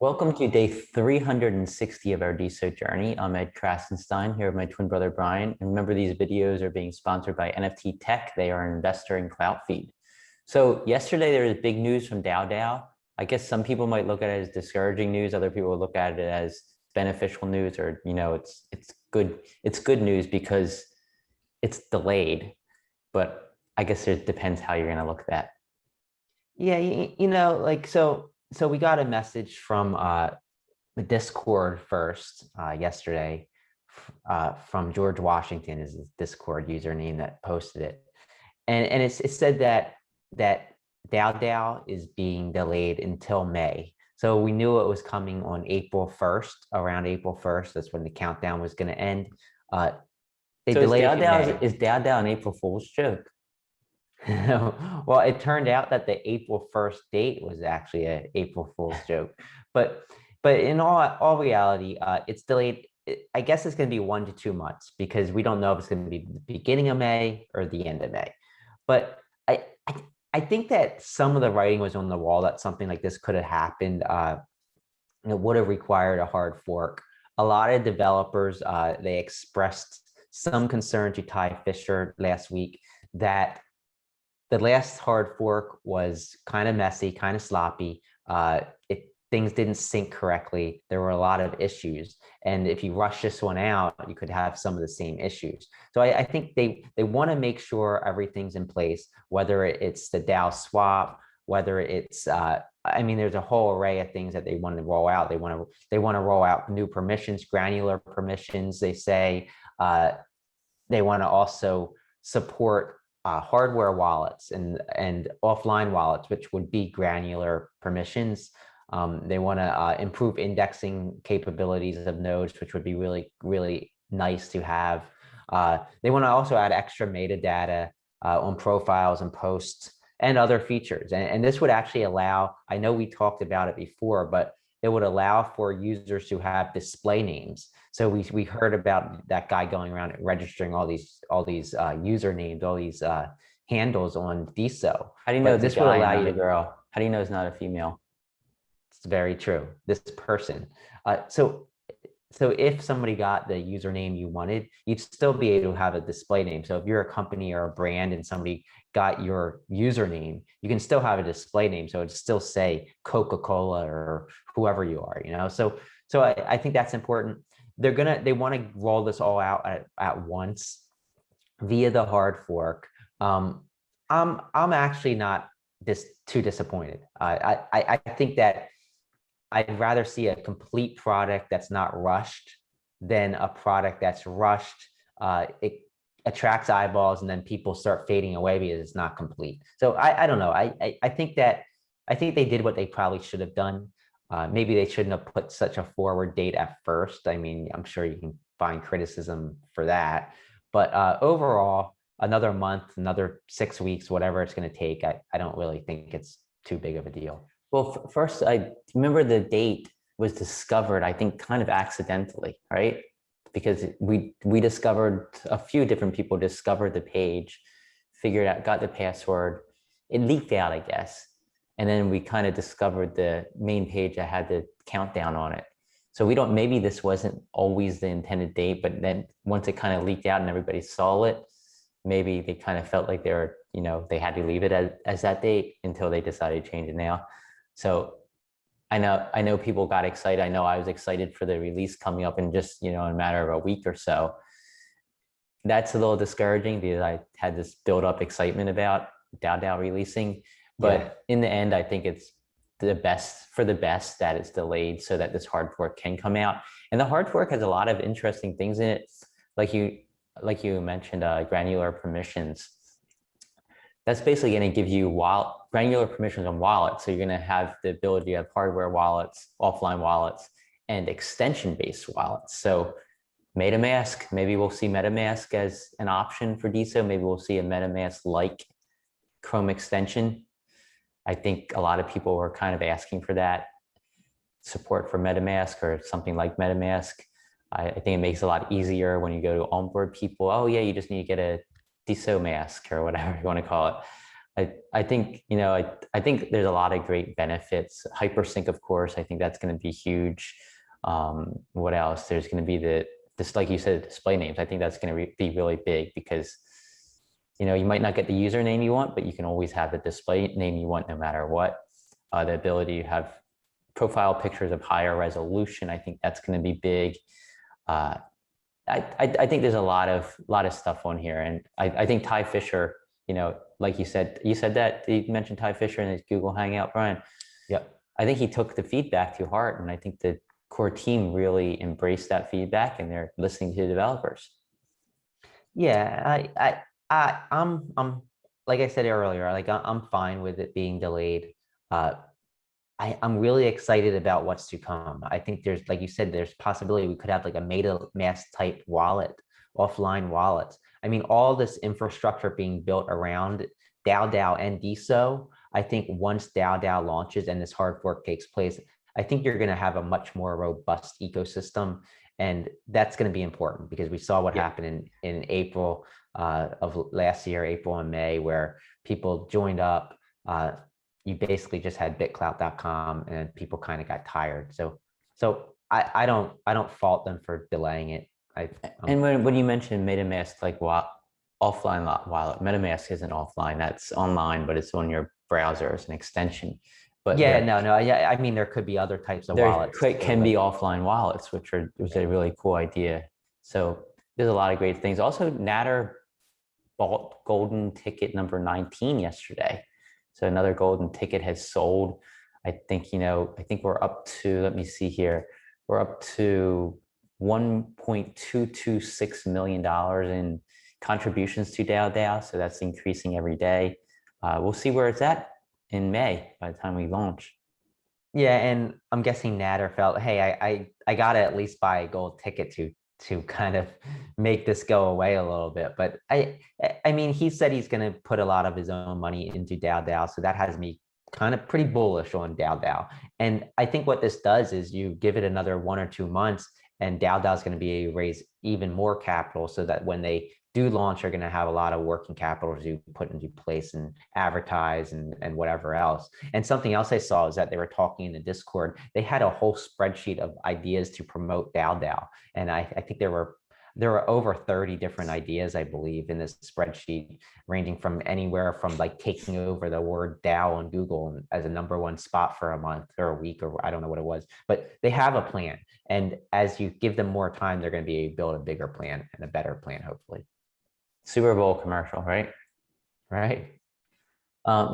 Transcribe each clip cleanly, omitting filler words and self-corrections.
Welcome to day 360 of our Deso journey. I'm Ed Krasenstein here with my twin brother Brian. And remember, these videos are being sponsored by NFT Tech. They are an investor in CloutFeed. So yesterday there was big news from DAODAO. I guess some people might look at it as discouraging news. Other people will look at it as beneficial news, or it's good news because it's delayed. But I guess it depends how you're going to look at that. Yeah, so we got a message from the Discord first yesterday from George Washington is his Discord username that posted it, and it said that DAO is being delayed until May. So we knew it was coming on April 1st, around April 1st. That's when the countdown was going to end. They So delayed it in May. is DAODAO an April Fool's joke? Well, it turned out that the April 1st date was actually an April Fool's joke. But in all reality, it's delayed. I guess it's going to be 1 to 2 months because we don't know if it's going to be the beginning of May or the end of May. But I think that some of the writing was on the wall that something like this could have happened. It would have required a hard fork. A lot of developers, they expressed some concern to Ty Fisher last week that the last hard fork was kind of messy, kind of sloppy. Things didn't sync correctly. There were a lot of issues. And if you rush this one out, you could have some of the same issues. So I think they want to make sure everything's in place, whether it's the DAO swap, whether it's, there's a whole array of things that they want to roll out. They want to roll out new permissions, granular permissions, they say. They want to also support hardware wallets and offline wallets, which would be granular permissions. They want to improve indexing capabilities of nodes, which would be really, really nice to have. They want to also add extra metadata on profiles and posts and other features. And this would actually allow, I know we talked about it before, but it would allow for users to have display names. So we heard about that guy going around registering all these usernames, all these handles on Deso. How do you know this would allow you to girl? How do you know it's not a female? It's very true. This person. So if somebody got the username you wanted, you'd still be able to have a display name. So if you're a company or a brand and somebody got your username, you can still have a display name. So it'd still say Coca-Cola or whoever you are, So I think that's important. They want to roll this all out at once via the hard fork. I'm actually not too disappointed. I think that I'd rather see a complete product that's not rushed than a product that's rushed. It attracts eyeballs and then people start fading away because it's not complete. So I don't know. I think they did what they probably should have done. Maybe they shouldn't have put such a forward date at first. I mean, I'm sure you can find criticism for that. But overall, another month, another 6 weeks, whatever it's going to take, I don't really think it's too big of a deal. Well, first, I remember the date was discovered, I think, kind of accidentally, right? Because we discovered, a few different people discovered the page, figured out, got the password. It leaked out, I guess. And then we kind of discovered the main page that had the countdown on it. So maybe this wasn't always the intended date, but then once it kind of leaked out and everybody saw it, maybe they kind of felt like they had to leave it as that date until they decided to change it now. So I know people got excited. I know I was excited for the release coming up in just, in a matter of a week or so. That's a little discouraging because I had this build up excitement about DAODAO releasing. But in the end, I think it's the best that it's delayed so that this hard fork can come out. And the hard fork has a lot of interesting things in it. Like you mentioned, granular permissions. That's basically going to give you granular permissions on wallets. So you're going to have the ability to have hardware wallets, offline wallets, and extension-based wallets. So MetaMask, maybe we'll see MetaMask as an option for Deso. Maybe we'll see a MetaMask-like Chrome extension. I think a lot of people were kind of asking for that support for MetaMask or something like MetaMask. I think it makes it a lot easier when you go to onboard people. Oh yeah, you just need to get a Deso mask or whatever you want to call it. I think, you know, I think there's a lot of great benefits. Hypersync, of course, I think that's going to be huge. What else? There's going to be this, like you said, display names. I think that's going to be really big because, you know, you might not get the username you want, but you can always have the display name you want no matter what. The ability to have profile pictures of higher resolution, I think that's going to be big. I think there's a lot of stuff on here, and I think Ty Fisher, you know, like you said that you mentioned Ty Fisher in his Google Hangout, Brian. Yep. I think he took the feedback to heart, and I think the core team really embraced that feedback, and they're listening to the developers. Yeah, I'm like I said earlier, like I'm fine with it being delayed. I'm really excited about what's to come. I think there's, like you said, there's possibility we could have like a MetaMask type wallet, offline wallets. I mean, all this infrastructure being built around DAODAO and Deso. I think once DAODAO launches and this hard fork takes place, I think you're going to have a much more robust ecosystem. And that's going to be important because we saw what happened in April of last year, April and May, where people joined up. You basically just had bitclout.com and people kind of got tired. So I don't fault them for delaying it. And when you mentioned MetaMask, like offline wallet, MetaMask isn't offline, that's online, but it's on your browser as an extension. But yeah, I mean, there could be other types of wallets. There can be offline wallets, which was a really cool idea. So there's a lot of great things. Also, Natter bought golden ticket number 19 yesterday. So another golden ticket has sold. I think, you know, I think we're up to, let me see here, we're up to $1.226 million in contributions to DAODAO. So that's increasing every day. We'll see where it's at in May by the time we launch. Yeah, and I'm guessing Natter felt, hey, I gotta at least buy a gold ticket to kind of make this go away a little bit. But I mean, he said he's going to put a lot of his own money into DAODAO, so that has me kind of pretty bullish on DAODAO. And I think what this does is you give it another 1 or 2 months, and DAODAO is going to be raise even more capital, so that when they do launch, are going to have a lot of working capital to put into place and advertise and whatever else. And something else I saw is that they were talking in the Discord. They had a whole spreadsheet of ideas to promote DAODAO. And I think there were over 30 different ideas, I believe, in this spreadsheet, ranging from anywhere from like taking over the word DAO on Google as a #1 spot for a month or a week, or I don't know what it was, but they have a plan. And as you give them more time, they're going to be able to build a bigger plan and a better plan, hopefully. Super Bowl commercial, right? Right.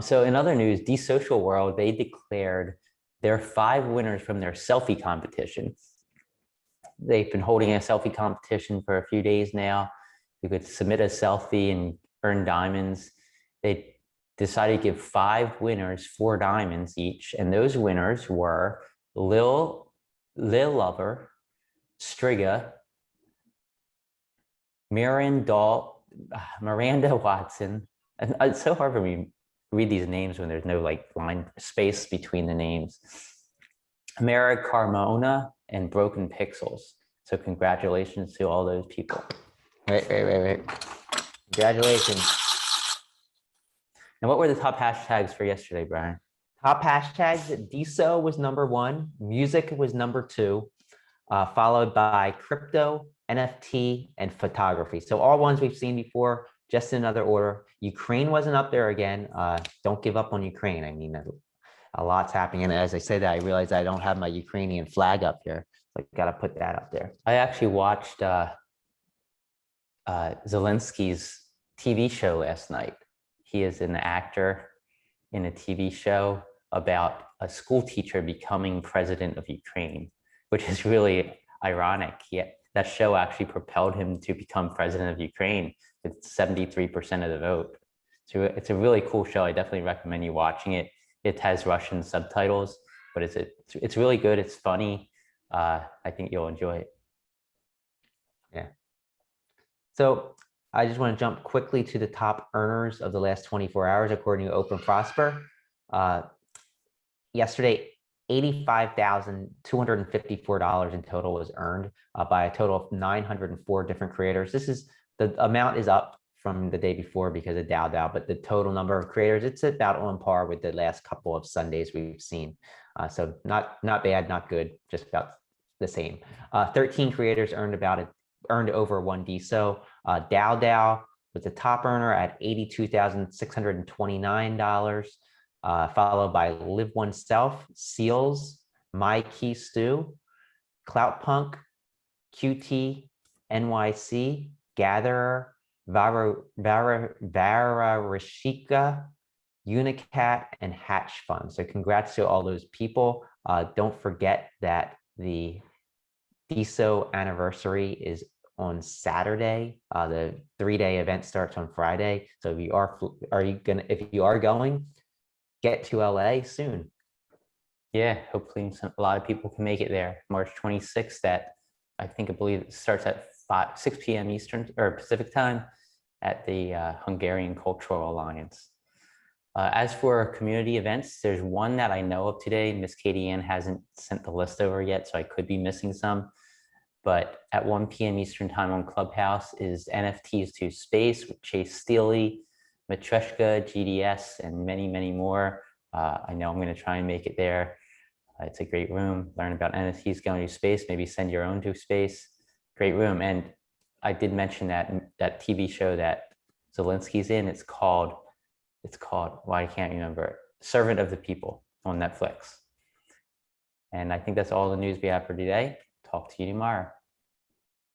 So in other news, Desocial World, they declared their 5 winners from their selfie competition. They've been holding a selfie competition for a few days now. You could submit a selfie and earn diamonds. They decided to give 5 winners 4 diamonds each. And those winners were Lil Lover, Striga, Miranda Watson. And it's so hard for me to read these names when there's no like line space between the names. Mara Carmona and Broken Pixels. So congratulations to all those people. Right. Congratulations. And what were the top hashtags for yesterday, Brian? Top hashtags, Deso was #1, music was #2, followed by crypto, NFT, and photography. So all ones we've seen before, just in another order. Ukraine wasn't up there again. Don't give up on Ukraine. I mean, a lot's happening. And as I say that, I realize I don't have my Ukrainian flag up here. So I got to put that up there. I actually watched Zelensky's TV show last night. He is an actor in a TV show about a school teacher becoming president of Ukraine, which is really ironic. That show actually propelled him to become president of Ukraine with 73% of the vote. So it's a really cool show. I definitely recommend you watching it. It has Russian subtitles, but it's really good. It's funny. I think you'll enjoy it. Yeah. So I just want to jump quickly to the top earners of the last 24 hours, according to Open Prosper. Yesterday, $85,254 in total was earned by a total of 904 different creators. The amount is up from the day before because of DAODAO, but the total number of creators, it's about on par with the last couple of Sundays we've seen. So not bad, not good, just about the same. 13 creators earned over one Deso. DAODAO was the top earner at $82,629, followed by Live Oneself, Seals, My Key Stew, Cloutpunk, QT, NYC, Gatherer, Vararishika, Unicat, and Hatch Fund. So congrats to all those people. Don't forget that the Deso anniversary is on Saturday. The 3-day event starts on Friday. So if you are going, get to LA soon. Yeah, hopefully a lot of people can make it there. March 26th I believe it starts at 6 p.m. Eastern or Pacific time at the Hungarian Cultural Alliance. As for community events, there's one that I know of today. Miss Katie Ann hasn't sent the list over yet, so I could be missing some. But at 1 p.m. Eastern time on Clubhouse is NFTs2Space with Chase Steely, Matreshka, GDS, and many, many more. I know I'm going to try and make it there. It's a great room. Learn about NFTs going to space. Maybe send your own to space. Great room. And I did mention that TV show that Zelensky's in. It's called. Well, I can't remember it. Servant of the People on Netflix. And I think that's all the news we have for today. Talk to you tomorrow.